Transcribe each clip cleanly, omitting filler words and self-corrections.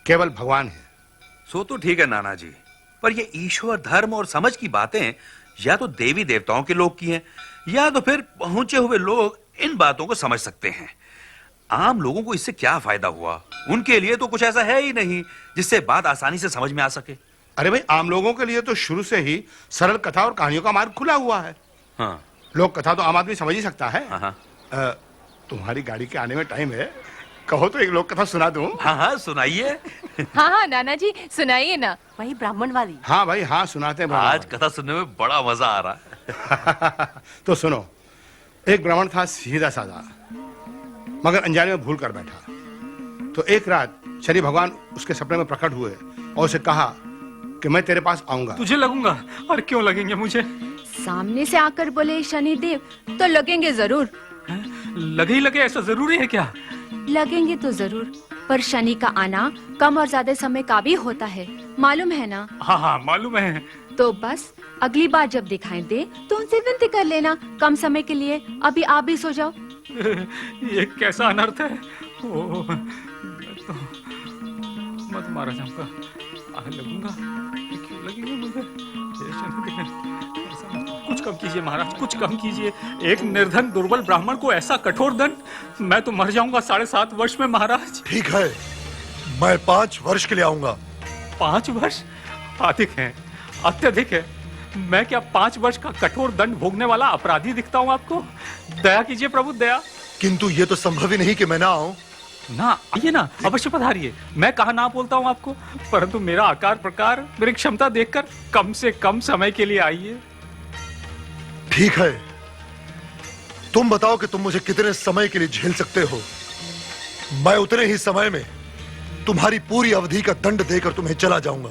केवल भगवान है। सो तो ठीक है नाना जी, पर ये ईश्वर, धर्म और समझ की बातें या तो देवी देवताओं के लोग की हैं, या तो फिर पहुंचे हुए लोग इन बातों को समझ सकते हैं। आम लोगों को इससे क्या फायदा हुआ? उनके लिए तो कुछ ऐसा है ही नहीं जिससे बात आसानी से समझ में आ सके। अरे भाई, आम लोगों के लिए तो शुरू से ही सरल कथा और कहानियों का मार्ग खुला हुआ है। हाँ। लोक कथा तो आम आदमी समझ ही सकता है। हाँ। तुम्हारी गाड़ी के आने में टाइम है, कहो तो एक लोक कथा सुना दूं? हाँ, सुनाइए। हाँ नाना जी सुनाइए ना, वही ब्राह्मण वाली। हाँ भाई हाँ, सुनाते हैं। आज कथा सुनने में बड़ा मजा आ रहा है। तो सुनो, एक ब्राह्मण था सीधा साधा, मगर अनजाने में भूल कर बैठा। तो एक रात शनि भगवान उसके सपने में प्रकट हुए और उसे कहा कि मैं तेरे पास आऊंगा। तुझे लगूंगा? और क्यों लगेंगे मुझे? सामने से आकर बोले शनिदेव, तो लगेंगे जरूर। लगे ही लगे, ऐसा जरूरी है क्या? लगेंगे तो जरूर, पर शनि का आना कम और ज्यादा समय का भी होता है, मालूम है ना? हाँ हाँ मालूम है। तो बस अगली बार जब दिखाई दे तो उनसे विनती कर लेना कम समय के लिए, अभी आप भी सो जाओ। ये कैसा अनर्थ है? ओ, तो मत मारा चंपा, लगूंगा। क्यों लगेंगे मुझे? कुछ कम कीजिए महाराज, कुछ कम कीजिए। एक निर्धन दुर्बल ब्राह्मण को ऐसा कठोर दंड? मैं तो मर जाऊंगा 7.5 वर्ष में महाराज। ठीक है, मैं 5 वर्ष के लिए आऊंगा। 5 वर्ष अधिक है, अत्यधिक है। मैं क्या 5 वर्ष का कठोर दंड भोगने वाला अपराधी दिखता हूँ आपको? दया कीजिए प्रभु, दया। किंतु ये तो संभव ही नहीं कि मैं ना आऊं। ना आइए ना, अवश्य पधारिए। मैं कहा ना बोलता हूँ आपको, परंतु मेरा आकार प्रकार, मेरी क्षमता देखकर कम से कम समय के लिए आइए। ठीक है, तुम बताओ कि तुम मुझे कितने समय के लिए झेल सकते हो। मैं उतने ही समय में तुम्हारी पूरी अवधि का दंड देकर तुम्हें चला जाऊंगा।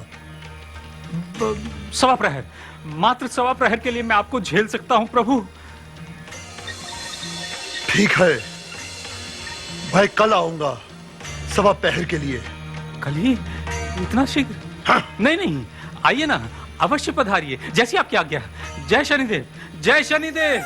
1.25 प्रहर, मात्र 1.25 प्रहर के लिए मैं आपको झेल सकता हूं प्रभु। ठीक है, मैं कल आऊंगा 1.25 प्रहर के लिए। कल ही? इतना शीघ्र? हाँ। नहीं नहीं, आइए ना, अवश्य पधारिए, जैसी आपकी आज्ञा। जय शनिदेव, जय शनिदेव।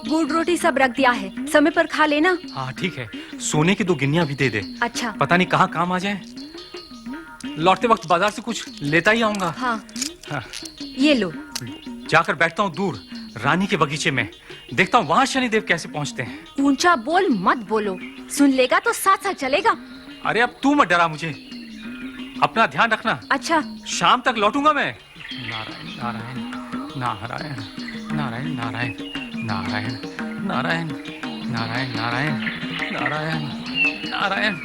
गुड़ रोटी सब रख दिया है, समय पर खा लेना। हाँ ठीक है, सोने की 2 गिन्नियां भी दे दे। अच्छा। पता नहीं कहाँ काम आ जाए। लौटते वक्त बाजार से कुछ लेता ही आऊंगा। हाँ। हाँ। ये लो। जाकर बैठता हूँ दूर रानी के बगीचे में, देखता हूँ वहां शनिदेव कैसे पहुंचते हैं। ऊंचा बोल मत बोलो, सुन लेगा तो साथ साथ चलेगा। अरे अब तू मत डरा मुझे, अपना ध्यान रखना। अच्छा। शाम तक लौटूंगा मैं। नारायण नारायण नारायण नारायण नारायण नारायण नारायण नारायण नारायण नारायण नारायण।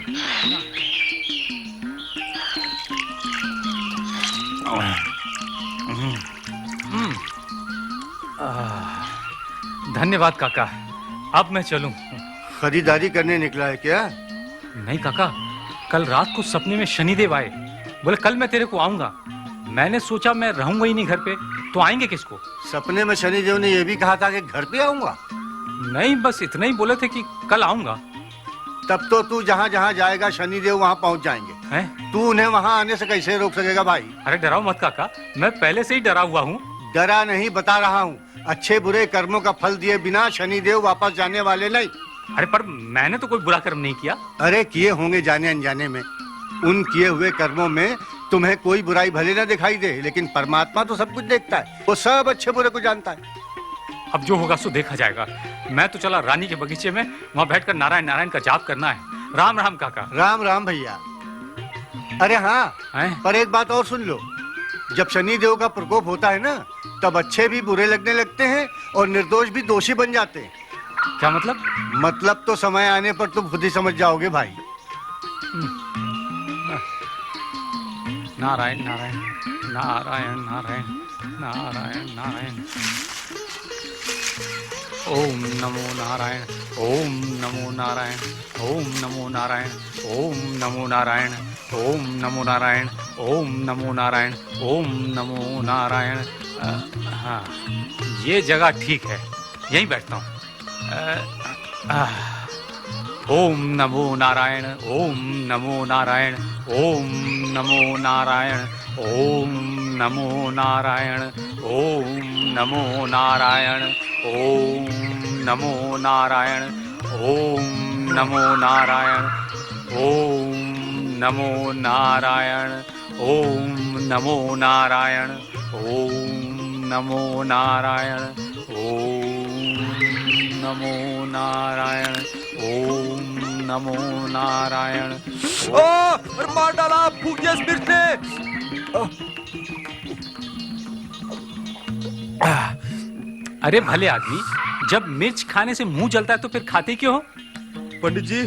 धन्यवाद काका, अब मैं चलूं। खरीदारी करने निकला है क्या? नहीं काका, कल रात को सपने में शनिदेव आए, बोले कल मैं तेरे को आऊंगा। मैंने सोचा मैं रहूंगा ही नहीं घर पे, तो आएंगे किसको? सपने में शनिदेव ने यह भी कहा था कि घर पे आऊंगा? नहीं, बस इतना ही बोले थे कि कल आऊंगा। तब तो तू जहाँ जहाँ जाएगा शनिदेव वहाँ पहुँच जाएंगे। हैं? तू उन्हें वहाँ आने से कैसे रोक सकेगा भाई? अरे डराओ मत काका, मैं पहले से ही डरा हुआ हूँ। डरा नहीं, बता रहा हूँ, अच्छे बुरे कर्मों का फल दिए बिना शनिदेव वापस जाने वाले नहीं। अरे पर मैंने तो कोई बुरा कर्म नहीं किया। अरे किए होंगे जाने अनजाने में। उन किए हुए कर्मों में तुम्हें कोई बुराई भले ना दिखाई दे, लेकिन परमात्मा तो सब कुछ देखता है, वो सब अच्छे बुरे को जानता है। अब जो होगा सो देखा जाएगा। मैं तो चला रानी के बगीचे में, वहाँ बैठकर नारायण नारायण का जाप करना है। राम राम काका। राम राम भैया। अरे हाँ, हैं? पर एक बात और सुन लो, जब शनिदेव का प्रकोप होता है ना, तब अच्छे भी बुरे लगने लगते हैं और निर्दोष भी दोषी बन जाते हैं। क्या मतलब? मतलब तो समय आने पर तुम खुद ही समझ जाओगे भाई। नारायण नारायण नारायण नारायण नारायण नारायण। ओम नमो नारायण, ओम नमो नारायण, ओम नमो नारायण, ओम नमो नारायण, ओम नमो नारायण, ओम नमो नारायण, ओम नमो नारायण। हाँ, ये जगह ठीक है, यहीं बैठता हूँ। ओम नमो नारायण, ओम नमो नारायण, ओम नमो नारायण, ओम नमो नारायण, ओम नमो नारायण, ओम नमो नारायण, ओम नमो नारायण, ओम नमो नारायण, ओम नमो नारायण, ओम नमो नारायण, ओम नमो नारायण, ओम नमो नारायण। अरे मार डाला, फूक दिया इस मिर्च ने। अरे भले आदमी, जब मिर्च खाने से मुंह जलता है तो फिर खाते क्यों हो? पंडित जी,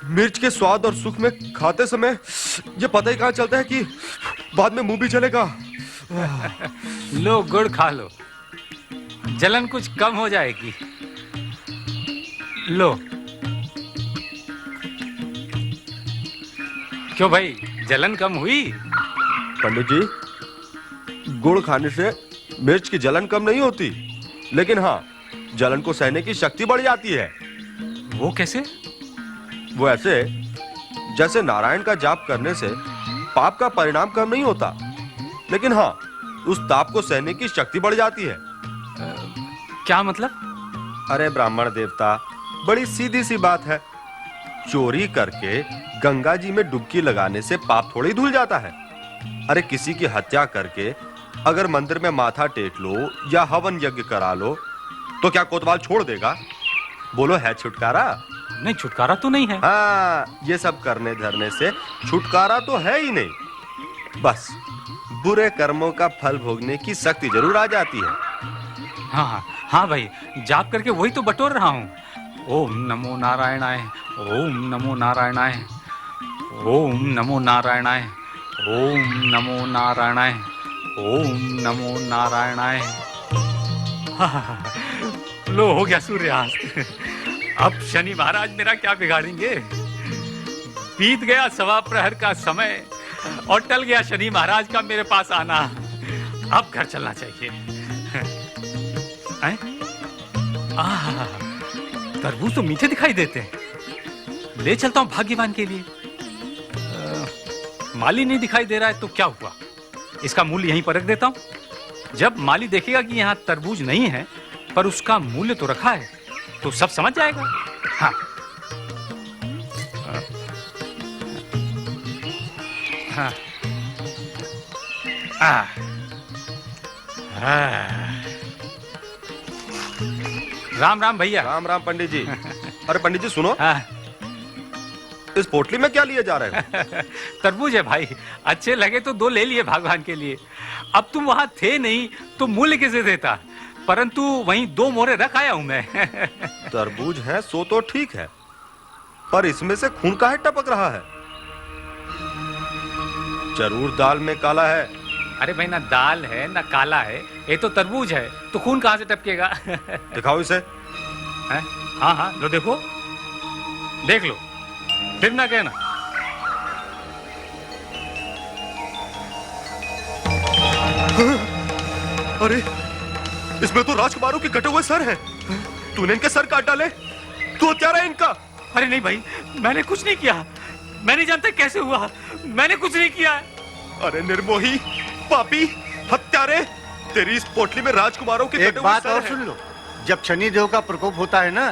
मिर्च के स्वाद और सुख में खाते समय ये पता ही कहाँ चलता है कि बाद में मुंह भी जलेगा। लो गुड़ खा लो, जलन कुछ कम हो जाएगी। लो। क्यों भाई, जलन कम हुई? पंडित जी, गुड़ खाने से मिर्च की जलन कम नहीं होती, लेकिन हाँ, जलन को सहने की शक्ति बढ़ जाती है। वो कैसे? वो ऐसे जैसे नारायण का जाप करने से पाप का परिणाम कम नहीं होता, लेकिन हाँ, उस ताप को सहने की शक्ति बढ़ जाती है। क्या मतलब? अरे ब्राह्मण देवता, बड़ी सीधी सी बात है। चोरी करके गंगा जी में डुबकी लगाने से पाप थोड़ी धुल जाता है। अरे किसी की हत्या करके अगर मंदिर में माथा टेक लो या हवन यज्ञ करा लो तो क्या कोतवाल छोड़ देगा? बोलो, है छुटकारा? नहीं, छुटकारा तो नहीं है। हाँ, ये सब करने धरने से छुटकारा तो है ही नहीं, बस बुरे कर्मों का फल भोगने की शक्ति जरूर आ जाती है। हाँ हाँ हाँ भाई, जाप करके वही तो बटोर रहा हूँ। ओम नमो नारायणाय, ओम नमो नारायणाय, ओम नमो नारायणाय, ओम नमो नारायणाय, ओम नमो नारायणाय। लो, हो गया सूर्यास्त। अब शनि महाराज मेरा क्या बिगाड़ेंगे? बीत गया सवा प्रहर का समय और टल गया शनि महाराज का मेरे पास आना। अब घर चलना चाहिए। तरबूज तो मीठे दिखाई देते हैं, ले चलता हूं भाग्यवान के लिए। माली नहीं दिखाई दे रहा है तो क्या हुआ, इसका मूल्य यहीं पर रख देता हूं। जब माली देखेगा कि यहां तरबूज नहीं है पर उसका मूल्य तो रखा है तो सब समझ जाएगा। हाँ, हाँ, राम राम भैया। राम राम पंडित जी। अरे पंडित जी सुनो, हाँ। इस पोटली में क्या लिए जा रहे हो? तरबूज है भाई, अच्छे लगे तो दो ले लिए भगवान के लिए। अब तुम वहां थे नहीं तो मूल्य कैसे देता, परंतु वहीं दो मोहरे रख आया हूं मैं। तरबूज है सो तो ठीक है, पर इसमें से खून काहे टपक रहा है? जरूर दाल में काला है। अरे भाई, ना दाल है ना काला है, ये तो तरबूज है, तो खून कहां से टपकेगा? दिखाओ इसे। हैं? हाँ हाँ, लो देखो, देख लो, फिर ना कहना। अरे इसमें तो राजकुमारों के कटे हुए सर हैं। तूने इनके सर काट डाले, तू हत्यारा है इनका। अरे नहीं भाई, मैंने कुछ नहीं किया, मैं नहीं जानता कैसे हुआ, मैंने कुछ नहीं किया। अरे निर्मोही, पापी, हत्यारे, तेरी इस पोटली में राजकुमारों के एक कटे हुए बात सर और हैं। सुन लो, जब शनि देव का प्रकोप होता है ना,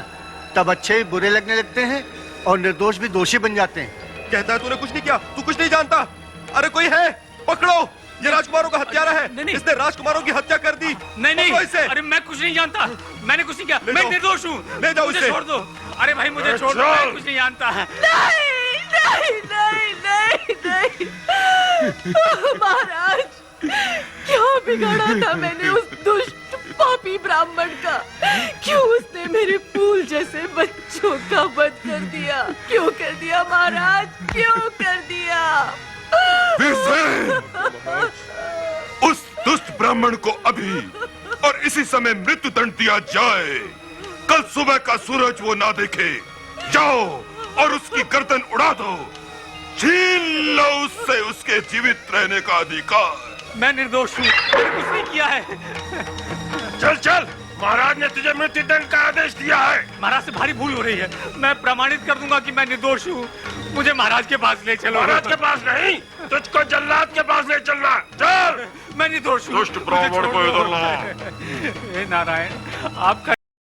तब अच्छे ही बुरे लगने लगते हैं और निर्दोष भी दोषी बन जाते हैं। कहता है तूने कुछ नहीं किया, तू कुछ नहीं जानता। अरे कोई है, पकड़ो, ये राजकुमारों का हत्यारा है। नहीं। इसने राजकुमारों की हत्या कर दी। नहीं नहीं, पकड़ो इसे। अरे मैं कुछ नहीं जानता, मैंने कुछ नहीं किया, ले मैं जाओ। निर्दोष हूँ। ले जाओ मुझे इसे। छोड़ दो। अरे भाई मुझे छोड़ दो, मैं कुछ नहीं जानता। नहीं नहीं नहीं नहीं नहीं महाराज, क्या बिगाड़ा था मैंने उस दुष्ट पापी ब्राह्मण का? क्यों उसने मेरे फूल जैसे बच्चों का वध कर दिया? क्यों कर दिया महाराज, क्यों कर दिया? उस दुष्ट ब्राह्मण को अभी और इसी समय मृत्यु दंड दिया जाए। कल सुबह का सूरज वो ना देखे। जाओ और उसकी गर्दन उड़ा दो। छीन लो उससे उसके जीवित रहने का अधिकार। मैं निर्दोष हूँ, मैंने कुछ नहीं किया है। चल चल, महाराज ने तुझे मृत्यु दंड का आदेश दिया है। महाराज से भारी भूल हो रही है, मैं प्रमाणित कर दूंगा कि मैं निर्दोष हूँ। मुझे महाराज के पास ले चलो। महाराज के पास नहीं, तुझको जल्लाद के पास ले चलना। चल। मैं निर्दोष हूँ। दुष्ट ब्राह्मण को इधर लाओ। हे नारायण, आपका